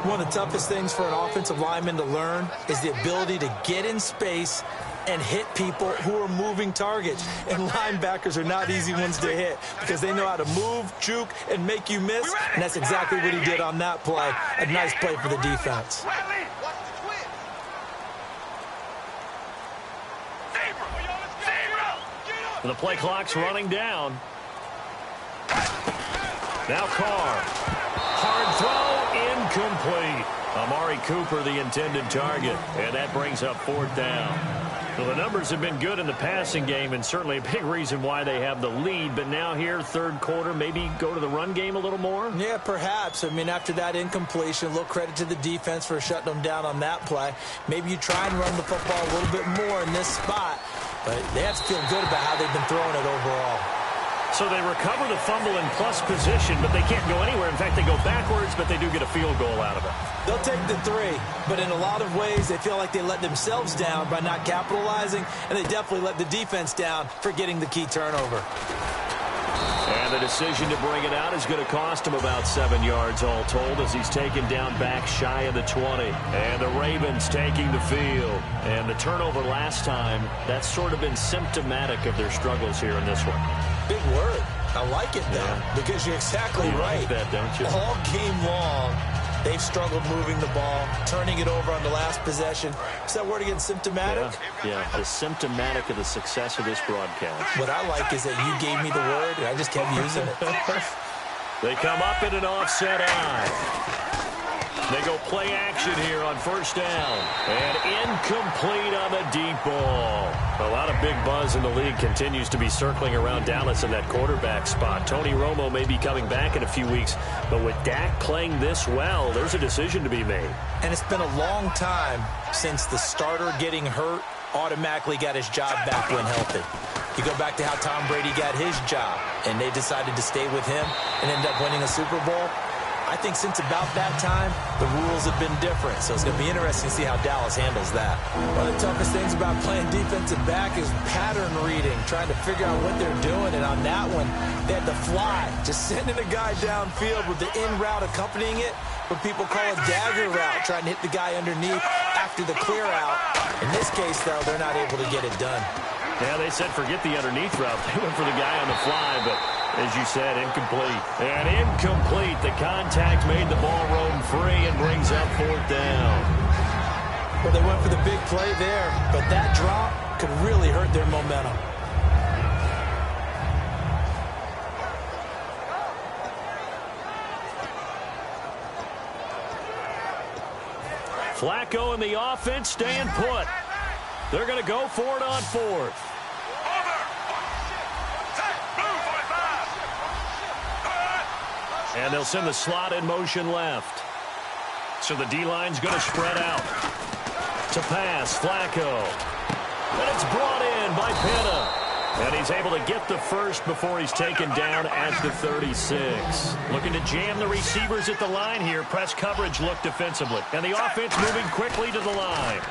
One of the toughest things for an offensive lineman to learn is the ability to get in space and hit people who are moving targets. And linebackers are not easy ones to hit because they know how to move, juke, and make you miss. And that's exactly what he did on that play. A nice play for the defense. The play clock's running down. Now Carr. Hard throw, incomplete. Amari Cooper, the intended target. And that brings up 4th down. Well, the numbers have been good in the passing game, and certainly a big reason why they have the lead. But now here, 3rd quarter, maybe go to the run game a little more? Yeah, perhaps. I mean, after that incompletion, a little credit to the defense for shutting them down on that play. Maybe you try and run the football a little bit more in this spot. But they have to feel good about how they've been throwing it overall. So they recover the fumble in plus position, but they can't go anywhere. In fact, they go backwards, but they do get a field goal out of it. They'll take the 3, but in a lot of ways, they feel like they let themselves down by not capitalizing, and they definitely let the defense down for getting the key turnover. And the decision to bring it out is going to cost him about 7 yards all told as he's taken down back shy of the 20. And the Ravens taking the field. And the turnover last time, that's sort of been symptomatic of their struggles here in this one. Big word. I like it, though, because you're exactly right. Like that, don't you? All game long, they've struggled moving the ball, turning it over on the last possession. Is that word again, symptomatic? Yeah, the symptomatic of the success of this broadcast. What I like is that you gave me the word, and I just kept using it. They come up in an offset eye. They go play action here on 1st down. And incomplete on the deep ball. A lot of big buzz in the league continues to be circling around Dallas in that quarterback spot. Tony Romo may be coming back in a few weeks, but with Dak playing this well, there's a decision to be made. And it's been a long time since the starter getting hurt automatically got his job back when healthy. You go back to how Tom Brady got his job, and they decided to stay with him and end up winning a Super Bowl. I think since about that time, the rules have been different. So it's going to be interesting to see how Dallas handles that. One of the toughest things about playing defensive back is pattern reading, trying to figure out what they're doing. And on that one, they had to fly, just sending a guy downfield with the in route accompanying it, what people call a dagger route, trying to hit the guy underneath after the clear out. In this case, though, they're not able to get it done. Yeah, they said forget the underneath route. They went for the guy on the fly, but as you said, incomplete. And incomplete. The contact made the ball roam free and brings up 4th down. Well, they went for the big play there, but that drop could really hurt their momentum. Flacco and the offense staying put. They're going to go for it on 4th. And they'll send the slot in motion left. So the D-line's going to spread out. To pass, Flacco. And it's brought in by Pitta. And he's able to get the first before he's taken down at the 36. Looking to jam the receivers at the line here. Press coverage look defensively. And the offense moving quickly to the line.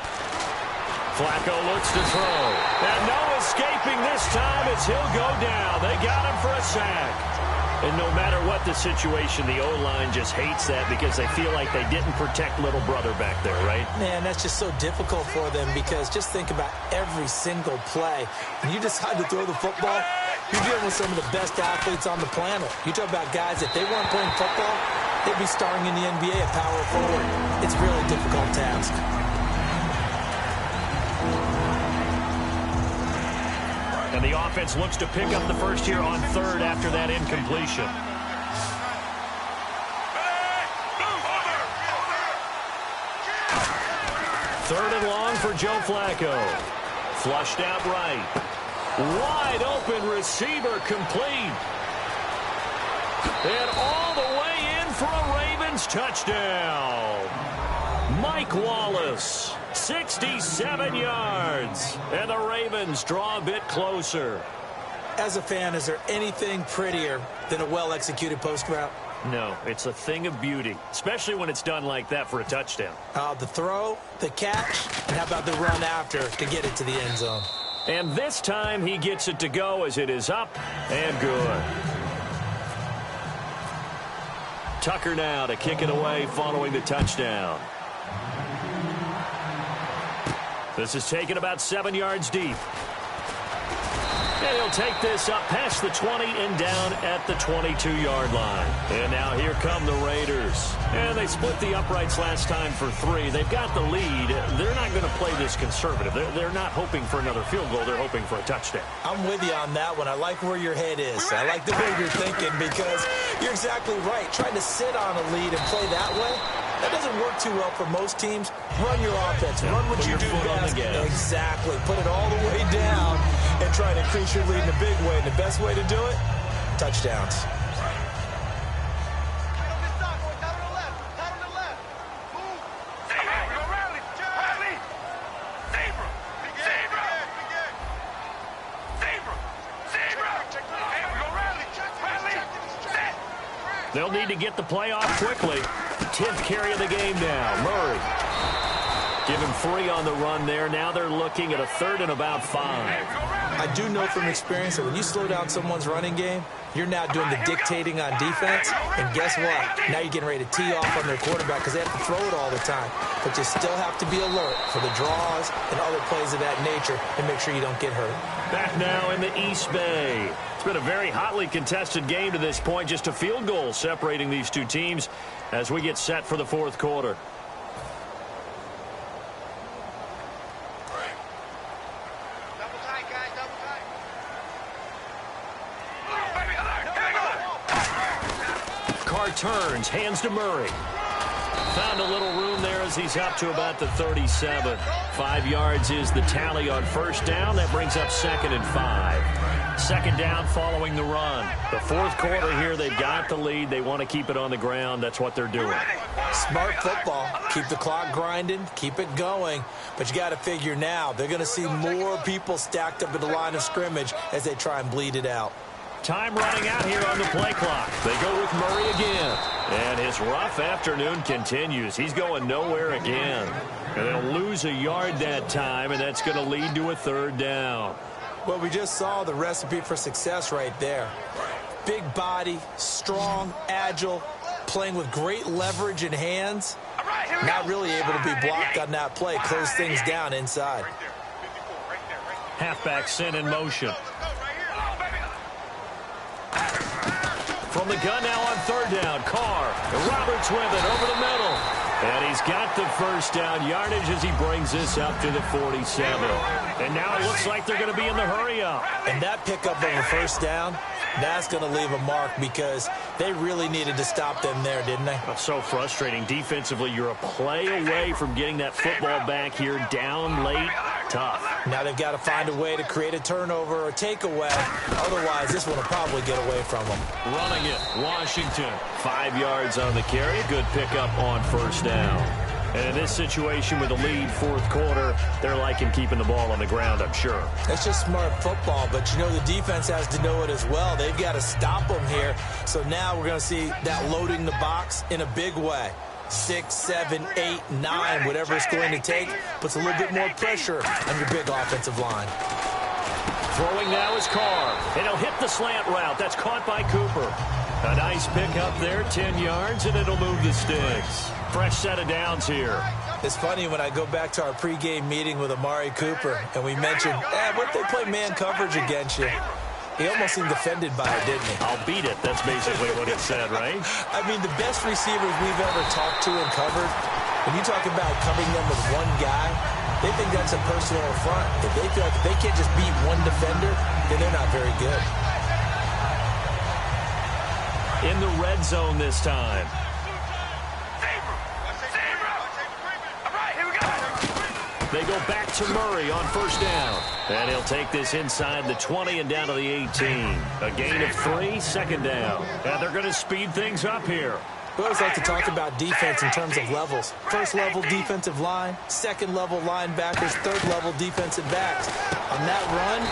Flacco looks to throw. And no escaping this time as he'll go down. They got him for a sack. And no matter what the situation, the O-line just hates that because they feel like they didn't protect little brother back there, right? Man, that's just so difficult for them because just think about every single play. When you decide to throw the football, you're dealing with some of the best athletes on the planet. You talk about guys, if they weren't playing football, they'd be starring in the NBA at power forward. It's a really difficult task. And the offense looks to pick up the first here on 3rd after that incompletion. Third and long for Joe Flacco. Flushed out right. Wide open receiver complete. And all the way in for a Ravens touchdown. Mike Wallace, 67 yards. And the Ravens draw a bit closer. As a fan, is there anything prettier than a well-executed post route? No, it's a thing of beauty, especially when it's done like that for a touchdown. The throw, the catch, and how about the run after to get it to the end zone? And this time he gets it to go as it is up and good. Tucker now to kick it away following the touchdown. This is taken about 7 yards deep. And he'll take this up past the 20 and down at the 22-yard line. And now here come the Raiders. And they split the uprights last time for 3. They've got the lead. They're not going to play this conservative. They're not hoping for another field goal. They're hoping for a touchdown. I'm with you on that one. I like where your head is. I like the way you're thinking because you're exactly right. Trying to sit on a lead and play that way, that doesn't work too well for most teams. Run your offense. Run what you do best. Exactly. Put it all the way down and try to increase your lead in a big way. And the best way to do it, touchdowns. They'll need to get the play off quickly. 10th carry of the game now. Murray. Give him 3 on the run there. Now they're looking at a 3rd and about 5. I do know from experience that when you slow down someone's running game, you're now doing the dictating on defense. And guess what? Now you're getting ready to tee off on their quarterback because they have to throw it all the time. But you still have to be alert for the draws and other plays of that nature and make sure you don't get hurt. Back now in the East Bay. It's been a very hotly contested game to this point. Just a field goal separating these two teams as we get set for the 4th quarter. Carr turns, hands to Murray. Found a little room there as he's up to about the 37. 5 yards is the tally on first down. That brings up 2nd and 5. Second down following the run. The 4th quarter here, they've got the lead. They want to keep it on the ground. That's what they're doing. Smart football. Keep the clock grinding. Keep it going. But you got to figure now, they're going to see more people stacked up at the line of scrimmage as they try and bleed it out. Time running out here on the play clock. They go with Murray again. And his rough afternoon continues. He's going nowhere again. And they'll lose a yard that time, and that's going to lead to a third down. Well, we just saw the recipe for success right there. Big body, strong, agile, playing with great leverage in hands. Not really able to be blocked on that play. Close things down inside. Halfback sent in motion. From the gun now on third down, Carr. Roberts with it over the middle. And he's got the first down yardage as he brings this up to the 47. And now it looks like they're going to be in the hurry up. And that pickup of a first down, that's going to leave a mark because they really needed to stop them there, didn't they? That's so frustrating. Defensively, you're a play away from getting that football back here down late. Tough. Now they've got to find a way to create a turnover or takeaway. Otherwise, this one will probably get away from them. Running it, Washington. 5 yards on the carry. Good pickup on first down. And in this situation with the lead fourth quarter, they're liking keeping the ball on the ground, I'm sure. That's just smart football, but you know the defense has to know it as well. They've got to stop them here. So now we're going to see that loading the box in a big way. 6, 7, 8, 9, whatever it's going to take, puts a little bit more pressure on your big offensive line. Throwing now is Carr, and he'll hit the slant route. That's caught by Cooper. A nice pickup there, 10 yards, and it'll move the sticks. Fresh set of downs here. It's funny when I go back to our pregame meeting with Amari Cooper, and we mentioned, what if they play man coverage against you? He almost seemed offended by it, didn't he? I'll beat it. That's basically what it said, right? I mean, the best receivers we've ever talked to and covered, when you talk about covering them with one guy, they think that's a personal affront. If they feel like they can't just beat one defender, then they're not very good. In the red zone this time. They go back to Murray on first down. And he'll take this inside the 20 and down to the 18. A gain of 3, second down. And they're going to speed things up here. We always like to talk about defense in terms of levels. First level defensive line, second level linebackers, third level defensive backs. On that run,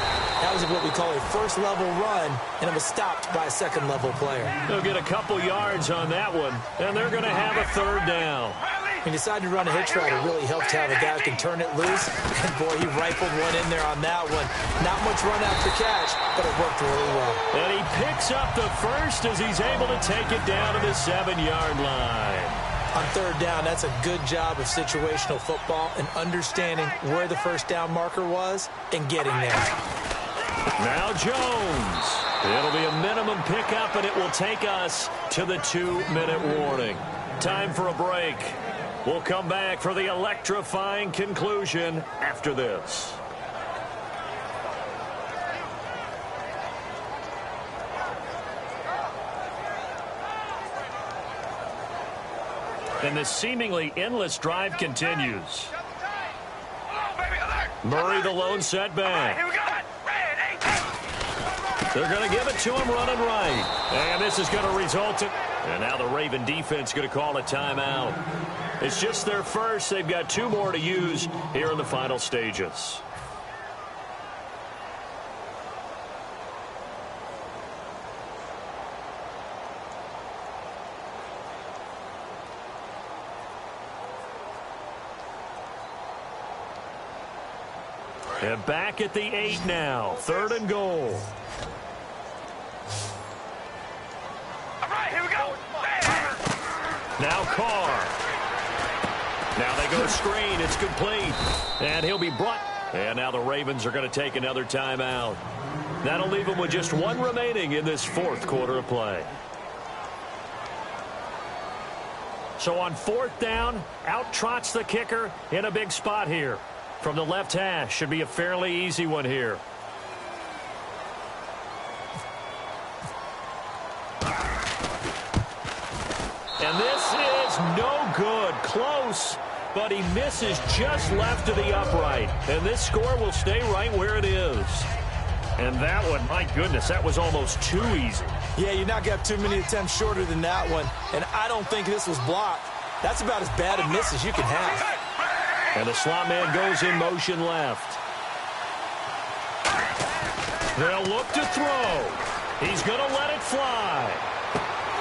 that was what we call a first level run, and it was stopped by a second level player. They'll get a couple yards on that one, and they're going to have a third down. He decided to run a hitch route. It really helped to have a guy who can turn it loose. And, boy, he rifled one in there on that one. Not much run after catch, but it worked really well. And he picks up the first as he's able to take it down to the 7-yard line. On third down, that's a good job of situational football and understanding where the first down marker was and getting there. Now Jones. It'll be a minimum pickup, and it will take us to the 2-minute warning. Time for a break. We'll come back for the electrifying conclusion after this. And the seemingly endless drive continues. Murray the lone setback. They're going to give it to him running right. And this is going to result in... And now the Raven defense going to call a timeout. It's just their first. They've got 2 more to use here in the final stages. And back at the 8 now. 3rd and goal. All right, here we go. Now Carr. Now they go screen. It's complete. And he'll be brought. And now the Ravens are going to take another timeout. That'll leave them with just 1 remaining in this 4th quarter of play. So on 4th down, out trots the kicker in a big spot here. From the left hash, should be a fairly easy one here. And this is no good. Close, but he misses just left of the upright. And this score will stay right where it is. And that one, my goodness, that was almost too easy. Yeah, you're not going to have too many attempts shorter than that one. And I don't think this was blocked. That's about as bad a miss as you can have. And the slot man goes in motion left. They'll look to throw. He's going to let it fly.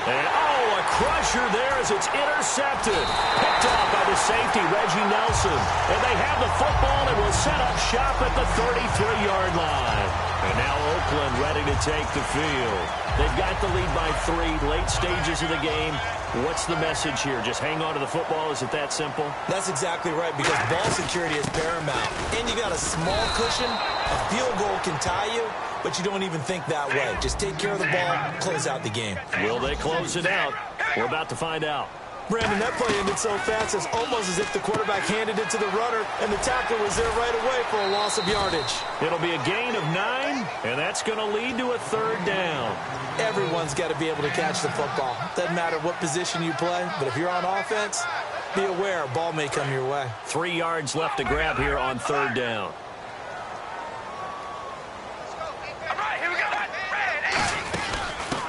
And, a crusher there as it's intercepted. Picked off by the safety, Reggie Nelson. And they have the football and will set up shop at the 33-yard line. And now Oakland ready to take the field. They've got the lead by 3, late stages of the game. What's the message here? Just hang on to the football? Is it that simple? That's exactly right, because ball security is paramount. And you got a small cushion. A field goal can tie you, but you don't even think that way. Just take care of the ball, close out the game. Will they close it out? We're about to find out. Brandon, that play ended so fast, it's almost as if the quarterback handed it to the runner, and the tackle was there right away for a loss of yardage. It'll be a gain of 9, and that's going to lead to a 3rd down. Everyone's got to be able to catch the football. Doesn't matter what position you play, but if you're on offense, be aware a ball may come your way. 3 yards left to grab here on 3rd down.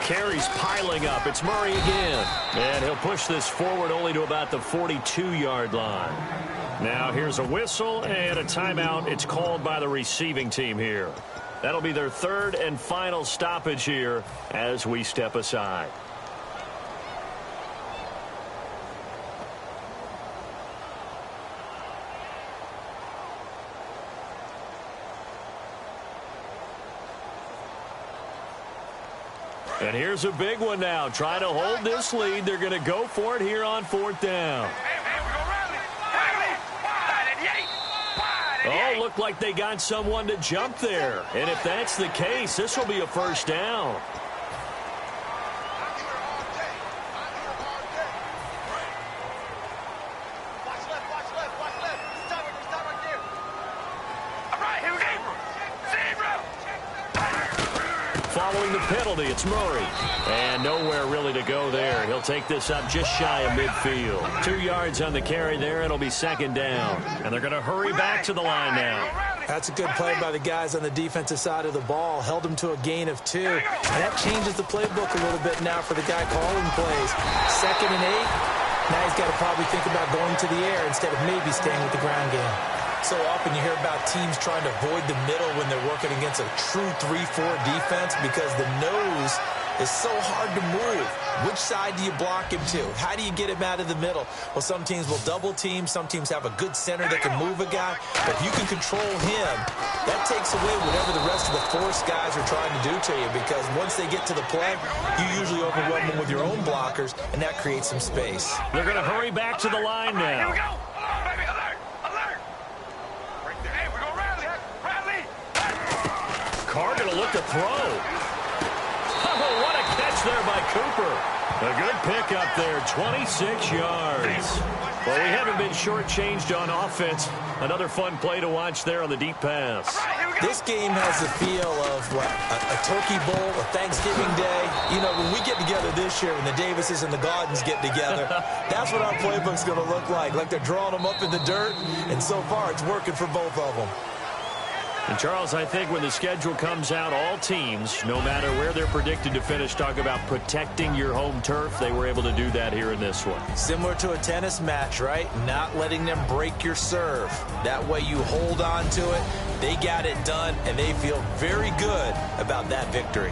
Carries piling up. It's Murray again. And he'll push this forward only to about the 42-yard line. Now here's a whistle and a timeout. It's called by the receiving team here. That'll be their 3rd and final stoppage here as we step aside. And here's a big one now. Trying to hold this lead. They're going to go for it here on 4th down. Oh, looked like they got someone to jump there. And if that's the case, this will be a 1st down. Following the penalty, it's Murray. And nowhere really to go there. He'll take this up just shy of midfield. 2 yards on the carry there. It'll be 2nd down. And they're going to hurry back to the line now. That's a good play by the guys on the defensive side of the ball. Held them to a gain of 2. And that changes the playbook a little bit now for the guy calling plays. 2nd and 8. Now he's got to probably think about going to the air instead of maybe staying with the ground game. So often you hear about teams trying to avoid the middle when they're working against a true 3-4 defense because the nose is so hard to move. Which side do you block him to? How do you get him out of the middle? Well, some teams will double team. Some teams have a good center that can move a guy. But if you can control him, that takes away whatever the rest of the force guys are trying to do to you, because once they get to the play, you usually overwhelm them with your own blockers, and that creates some space. They're going to hurry back to the line now. Here we go. Baby, alert, alert. Right there. Hey, we're going to rally. Carr going to look to throw. Oh, what a catch there by Cooper. A good pickup there, 26 yards. Well, we haven't been shortchanged on offense. Another fun play to watch there on the deep pass. This game has the feel of what, a turkey bowl, a Thanksgiving day. You know, when we get together this year, when the Davises and the Gaudens get together, that's what our playbook's going to look like they're drawing them up in the dirt, and so far it's working for both of them. And, Charles, I think when the schedule comes out, all teams, no matter where they're predicted to finish, talk about protecting your home turf. They were able to do that here in this one. Similar to a tennis match, right? Not letting them break your serve. That way you hold on to it. They got it done, and they feel very good about that victory.